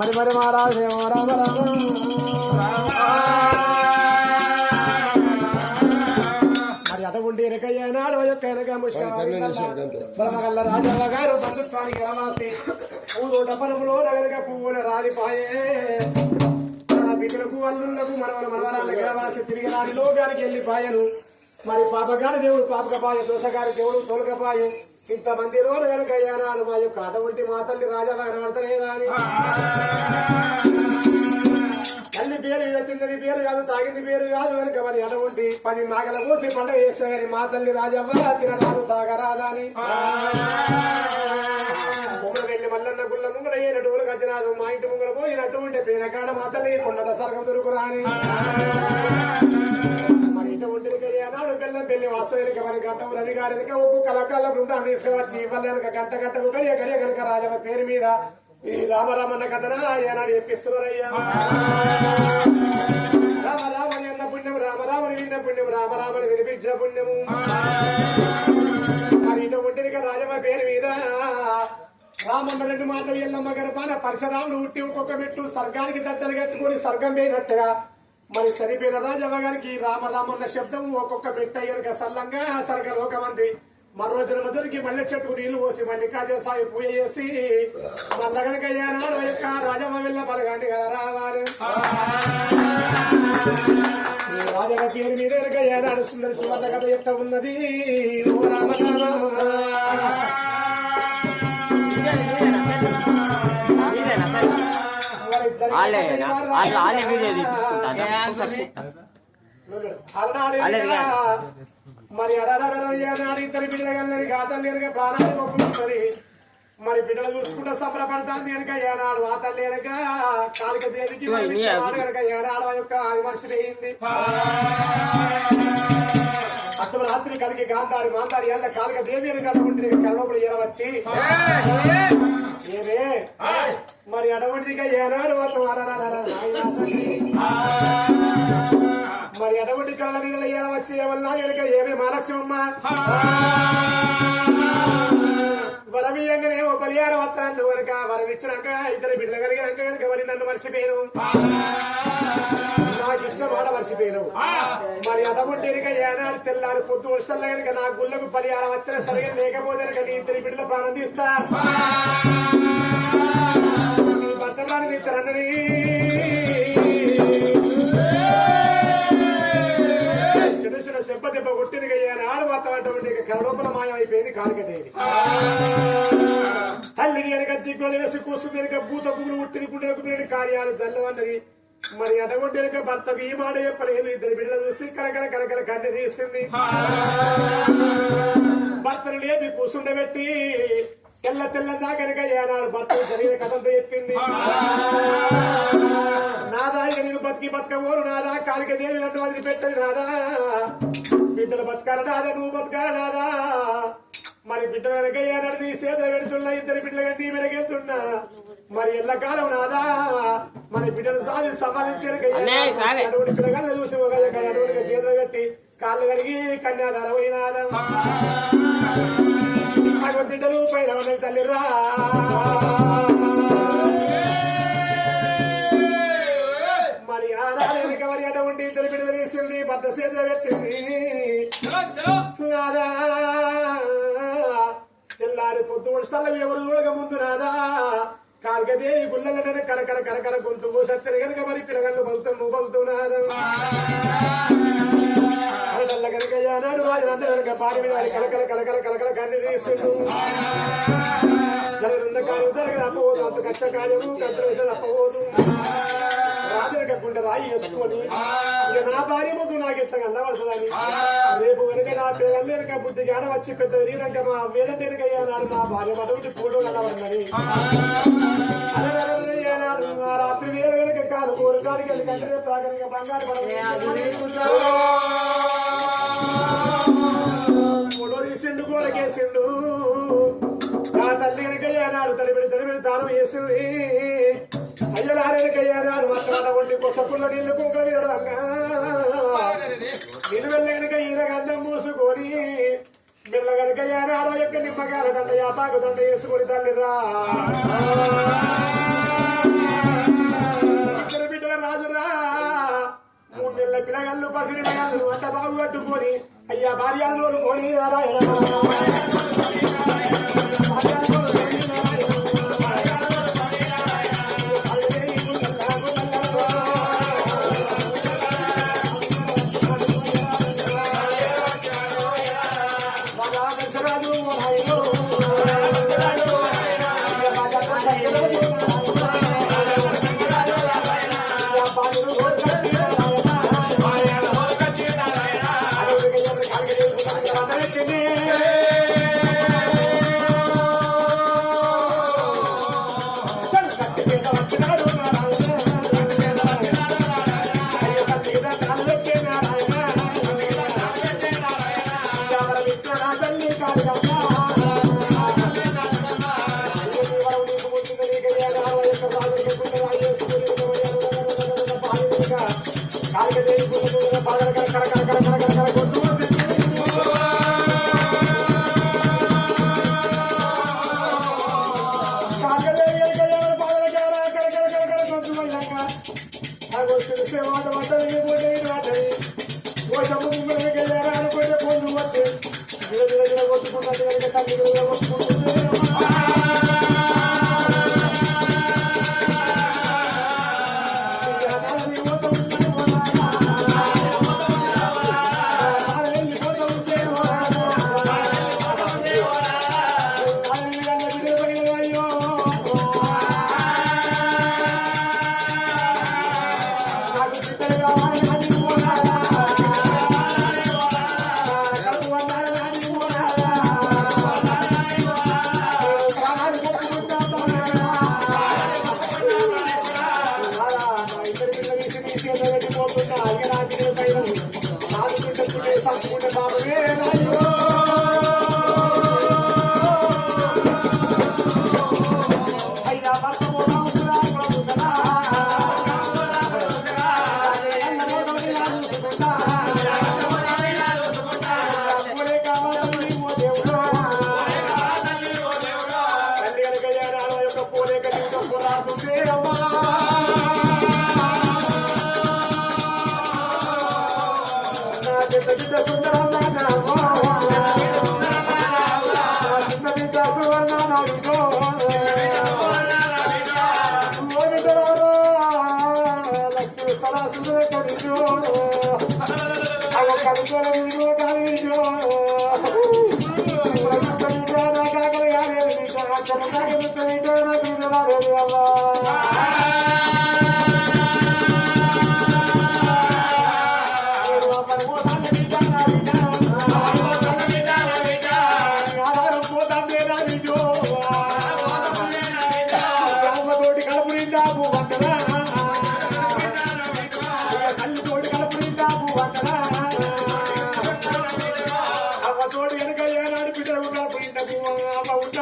మరి మరి మహారాజు రామ రామ మరి అటువంటి ఎనకయ్యనాడు యొక్క ఎనక ముష్కల్ల రాజావ గారు బంధుత్వానికి రవాసి పూదోట పరములో నగరక పువ్వుల రాలిపాయే బిడ్డలకు అల్లుళ్లకు మనవల మనవరాళ్ళకి రవాసి తిరిగి రాని లోకానికి వెళ్ళిపాయను మరి పాపగారి దేవుడు పాపకపాయ దోసగారి దేవుడు తొలకపాయ ఇంతమంది రోజు కనుక అయ్యానాడు మా యొక్క అటువంటి మా తల్లి రాజా కనబడతలేదా అని తల్లి పేరు చిన్నది పేరు కాదు తాగింది పేరు కాదు కనుక మరి అటువంటి 10 నాగల పోసి పండుగ చేస్తే కానీ మా తల్లి రాజవ్వ తినరాదు తాగరాదా అని వెళ్ళి మల్లన్న గుళ్ళ ముంగడ ఏనటోలు గతిరాదు మా ఇంటి ముంగడ పోయినట్టు ఉంటే పేనకాడ మా తల్లి కొండ సర్గం దొరుకురా అని మరి ఇటువంటి అన్నాడు బెల్లం పెళ్లి వాస్తవానికి మరి గంట రవి గారికి ఒక్కొక్క కళాకారుల బృందాన్ని తీసుకువచ్చి ఇవ్వాలి కనుక గంట గంటకు గడియ గడియ కనుక రాజమ్మ పేరు మీద ఈ రామరామన్న కథన ఏనాడు చెప్పిస్తున్నారయ్యా రామరామని అన్న పుణ్యం రామరామని విన్న పుణ్యం రామరామని వినిపించిన పుణ్యము మరి ఇటువంటి రాజమ్మ పేరు మీద రామన్న 2 మాటలు ఎల్లమ్మ గర్భాన పరశురాముడు ఉట్టి ఒక్కొక్క మెట్టు స్వర్గానికి దత్తలు కట్టుకుని స్వర్గం పోయినట్టుగా మరి సరిపోయిన రాజవ్వ గారికి రామరామన్న శబ్దం ఒక్కొక్క మెట్ట ఎనక సల్లంగా సరగ లోకమంది మరో జన్మ దొరికి మల్లె చెట్టుకు నీళ్లు పోసి మల్లికార్జున సాయి పూజ చేసి మల్ల గనక ఏనాడు యొక్క రాజమ్మ వెళ్ళ బలగాండి రావాలి రాజమ్మ పేరు మీద కనుక ఏనాడు సుందరి సువర్ణ కథ ఎట్ట ఉన్నది మరి అడాడు ఇద్దరు బిడ్డలు కలిగినది కాతల్లి కనుక ప్రాణాలు గొప్పది మరి బిడ్డలు చూసుకుంటూ సంబరపడతాంది కనుక ఏనాడు ఆ తల్లి కనుక కాళిక దేవికి కనుక ఏనాడు యొక్క మనిషి అయింది అర్ధరాత్రి కలిగి గాంధారి మాంధారి ఎల్ల కాళిక దేవి అని కట్టుకుంటే కళ్ళలోపల ఏరవచ్చి ఏమే మరి అటువంటిగా ఏనాడు మరి అటువంటి కళ్ళ నీళ్ళ ఏరవచ్చి ఏమన్నా కనుక ఏమే మహాలక్ష్మమ్మ వరమియంగానేమో బలియార వస్త్రాలు కనుక వరమిచ్చినాక ఇద్దరు బిడ్డలు కలిగినాక కనుక మరి నన్ను మర్చిపోయాను నాకు ఇచ్చిన మాట మర్చిపోయాను మరి అటువంటి ఏనాడు తెల్లారి పొద్దు వర్షాల కనుక నా గుళ్ళకు బలియార వస్త్ర సరిగా లేకపోతే కనుక నీ ఇద్దరు బిడ్డలు ప్రాణం తీస్తా నీ భర్త ప్రాణం తీస్తారన్నది చెంప దెబ్బ కొట్టినగా ఏనాడు వాతావరణం కరలోపల మాయం అయిపోయింది కాళికదేవి తల్లికి వెనక దిగ్గులు వేసి కూస్తుంది వెనక భూత పువ్వులు ఉట్టిని గుండెలకు కార్యాలు జల్లవన్నది మరి అటువంటి వెనక భర్త ఈ మాట చెప్పలేదు ఇద్దరు బిడ్డలు చూసి కలకల కలకల కన్నె తీస్తుంది భర్తను లేపి కూసుండబెట్టి తెల్ల తెల్లదా కనుక ఏనాడు భర్త శరీర కథంతో చెప్పింది నాదా ఇక నేను బతికి బతకబోరు నాదా కాళిక దేవి నన్ను వదిలిపెట్టదు నాదా బిడ్డలు బతకాల నాదా నువ్వు బతకాల నాదా మరి బిడ్డలు కనుక ఏనాడు నీ చేతులు పెడుతున్నా ఇద్దరు బిడ్డలు నీ వెనకెళ్తున్నా మరి ఎల్లకాలం నాదా మరి బిడ్డలు సాధి సమాలించి అటువంటి పిల్లగాళ్ళు చూసి అటువంటి చేతులు కట్టి కాళ్ళు కడిగి కన్యాదార పోయినాదా బిడ్డలు పైన తల్లిరా మరి ఆనాడు మరి అటువంటి ఇద్దరు బిడ్డలు తీసింది భర్త చేతిలో పెట్టింది నాదా తెల్లారి పొద్దు వర్షాలు ఎవరు చూడక ముందు నాదా కాల్గదే ఈ గుళ్ళ కరకర కరకర గొంతు సత్తరి కనుక మరి పిల్లగాళ్ళు బలుతాం నువ్వు బలుతున్నాదా కనుక అన్నాడు రాజులందరూ కనుక పారి మీద కలకల కలకల కలకల కన్ను తీస్తుండు జరుగున్న కార్యం జరగదు అప్పవద్దు అంత కష్ట కార్యము కంత్రవేశాలు అప్పవద్దు రాజులక గుండె రాయి వేసుకొని ఇక నా భార్య ముందు నాకు ఎంత కన్నవడుతుందని రేపు కనుక నా పిల్లలు వెనుక బుద్ధి జ్ఞానం వచ్చి పెద్ద విరిగినాక మా వేదంటే వెనుక అయ్యానాడు నా భార్య మటువంటి పూట కన్నవడుతుంది అన్నాడు ఆ రాత్రి వేలు కనుక కాలు కోరు కాడికి వెళ్ళి కంటే సాగరిక బంగారు ఫోటో తీసిండు గోడకేసిండు ఆ తల్లి కనుకయ్యానాడు తడిబిడి తానం వేసింది అయ్యలారెనకయ్యానాడు వంటి కొసపుల్ల నీళ్లు కుంక నీళ్ళు వెళ్ళ కనుక ఈయన గంధం మూసుకొని బిళ్ళ కనుకయ్యానాడు యొక్క నిమ్మకాయల దండ యాపాకు దండ వేసుకొని తల్లిరా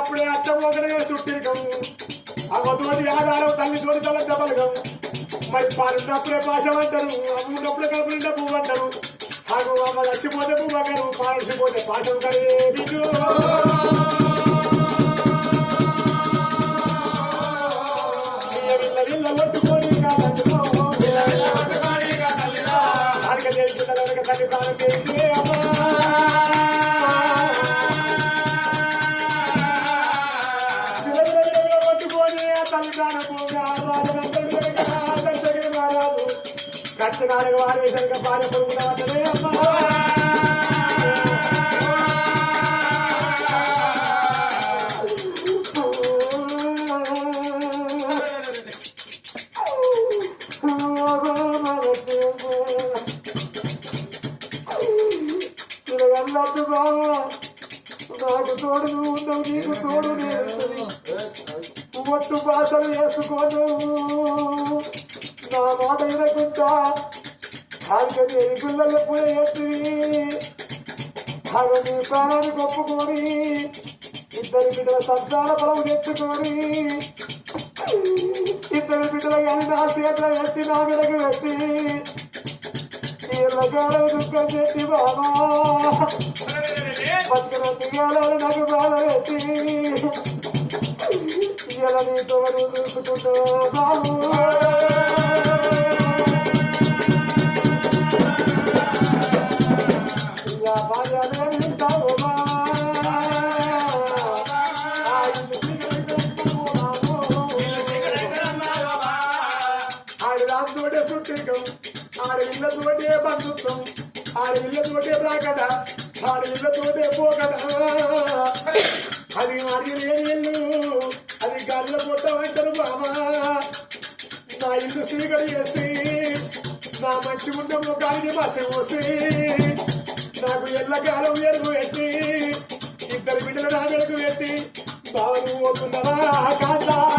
ఉన్నప్పుడే అత్త ఒకటిగా చుట్టిరికము అవ్వతోటి ఆధారం తల్లి తోటి తల దెబ్బలకం మరి పాలున్నప్పుడే పాశం అంటారు అమ్మ ఉన్నప్పుడే కలుపు నిండా పువ్వు అంటారు అగు అమ్మ చచ్చిపోతే పువ్వు అంటారు పాలిపోతే పాశం కరే బిడ్డు విల్ల కొట్టుకొని అడిగ తెలుసుకున్న తల్లి ప్రాణం తెలిసి కట్టడానికి వారేసరిగా భార్య పొరుగుతామంటే అమ్మా అన్నట్టు బావా నాకు తోడు నువ్వు ఉండవు నీకు తోడు నేను ఒట్టు బాసలు వేసుకోను నా మాట వినకుంటా ఆడికని గుళ్ళల్లో పూజ చేసి నీ ప్రాణాన్ని ఒప్పుకొని ఇద్దరు బిడ్డల సంతాన బలం తెచ్చుకొని ఇద్దరు బిడ్డలు కానీ నా చేతిలో ఎత్తి నా మీదకి పెట్టి ఇళ్ళగాలం దుఃఖం చెట్టి బాబా బతుకుల దిగాలను నాకు బాధ పెట్టి ఇలా నీతో చూసుకుంటా బాబు ఆడదాంతోటే సుట్టికం ఆడవిళ్ళతోటే బంధుత్వం ఆడవిళ్ళతోటే రాకట ఆడవిళ్ళతోటే పోకట అది మరి లేని ఇల్లు అది గల్ల పొట్టమంటారు బాబా నా ఇల్లు సీగడి చేసి నా మంచి ముందు ముఖాన్ని మసి పోసి నాకు ఎల్లకాలం ఎరుగు పెట్టి ఇద్దరు బిడ్డలు నా వెలుగు పెట్టి బాబు పోతున్నావా కాదా